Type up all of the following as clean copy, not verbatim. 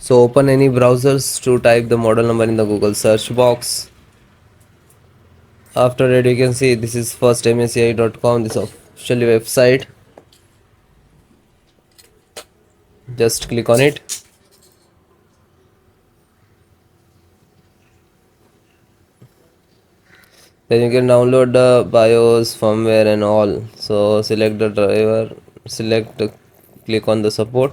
So open any browsers to type the model number in the Google search box. After that, you can see this is first msi.com, this official website. Just click on it. Then you can download the BIOS, firmware and all. So select the driver, click on the support.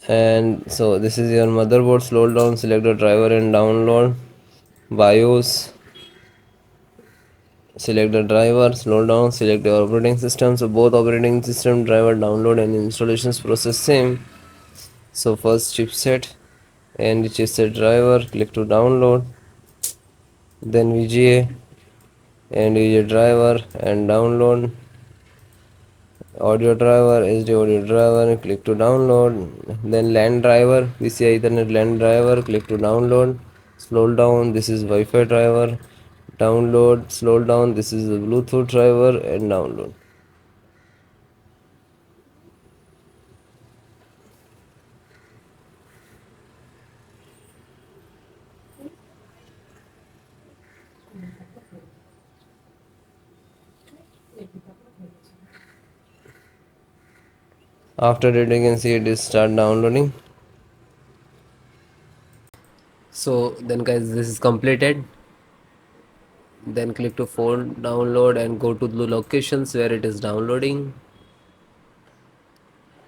And so this is your motherboard. Slow down, select the driver and download BIOS. Select the driver, slow down, select the operating system. So both operating system, driver, download and installations process same. So first chipset and chipset driver, click to download, then VGA and VGA driver and download, audio driver, SD audio driver, click to download, then LAN driver, PCI Ethernet LAN driver, click to download, slow down, this is Wi-Fi driver, download, slow down, this is the Bluetooth driver and download. After that you can see it is start downloading. So then guys, this is completed. Then click to phone download and go to the locations where it is downloading.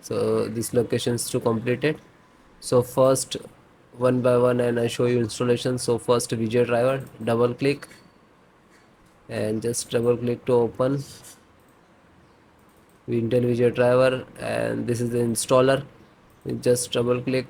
So this location is to completed. So first one by one and I show you installation. So first VGA driver, double click and just double click to open Intel VGA driver, and this is the installer. You just double click.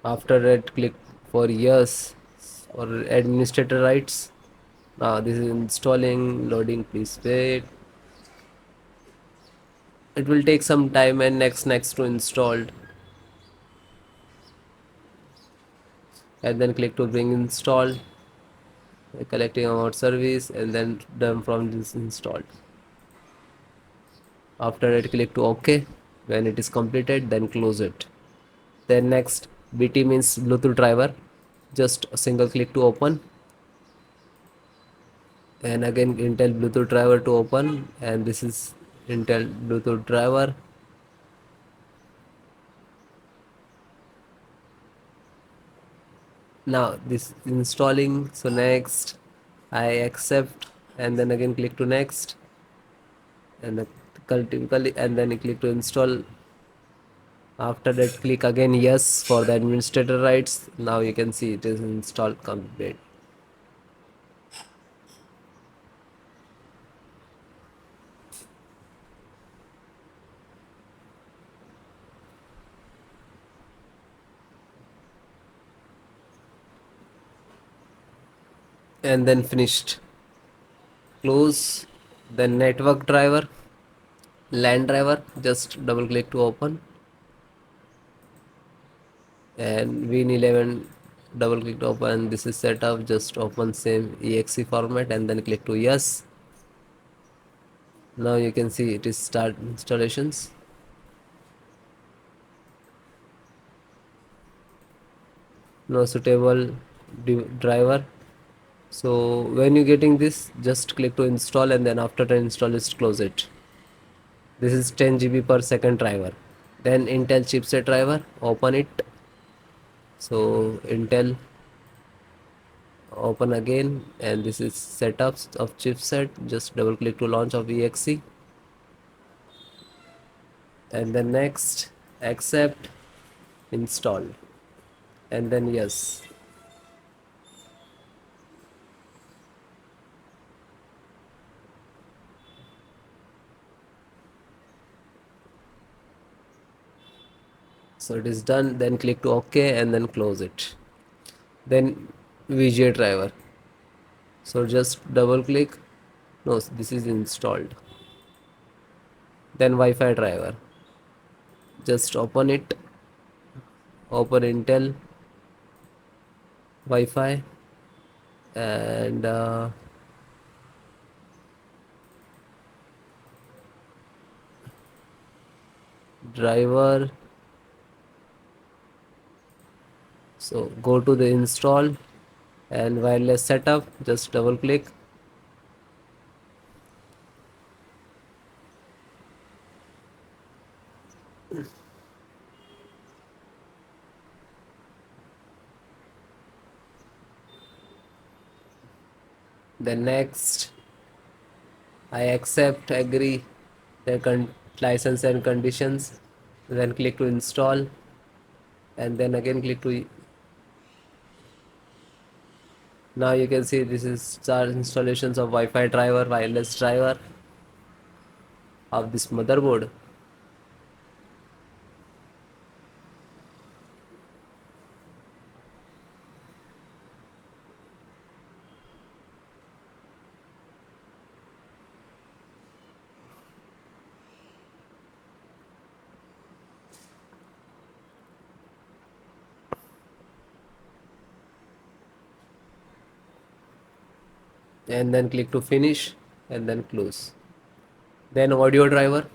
After that, click for yes or administrator rights. Now this is installing, loading, please wait. It will take some time and next to installed, and then click to bring installed, collecting about service, and then done from this installed. After that, click to OK. When it is completed, then close it. Then next, BT means Bluetooth driver. Just a single click to open, and again Intel Bluetooth driver to open, and this is Intel Bluetooth driver. Now this installing. So next I accept, and then again click to next, and typically, and then click to install. After that, click again yes for the administrator rights. Now you can see it is installed complete. And then finished. Close. Then network driver, LAN driver, just double click to open, and Win11 double click to open. This is set up, just open same exe format and then click to yes. Now you can see it is start installations. No suitable driver. So when you getting this, just click to install, and then after the install, just close it. This is 10 GB per second driver. Then Intel chipset driver, open it. So Intel, open again, and this is setups of chipset. Just double click to launch of exe, and then next, accept, install, and then yes. So it is done, then click to OK and then close it. Then VGA driver, so just double click. No, this is installed. Then Wi-Fi driver, just open it, open Intel Wi-Fi, and driver. So go to the install and wireless setup, just double click. Then next, I accept, agree the license and conditions. Then click to install, and then again click to. Now you can see this is start installations of Wi-Fi driver, wireless driver of this motherboard. And then click to finish and then close. Then audio driver,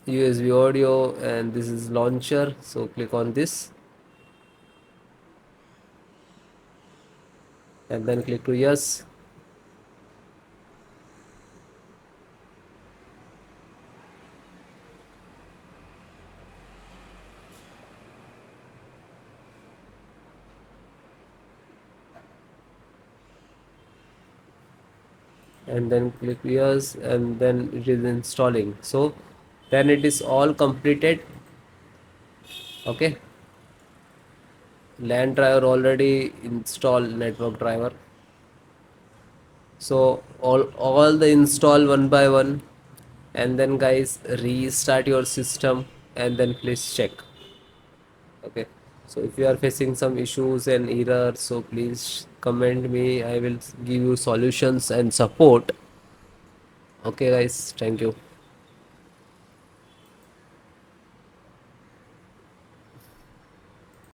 USB audio, and this is launcher, so click on this and then click to yes. And then click yes, and then it is installing. So then it is all completed. Okay, LAN driver already installed, network driver. So all the install one by one, and then guys restart your system and then please check. Okay, so if you are facing some issues and errors, so please comment me, I will give you solutions and support. Okay guys, thank you.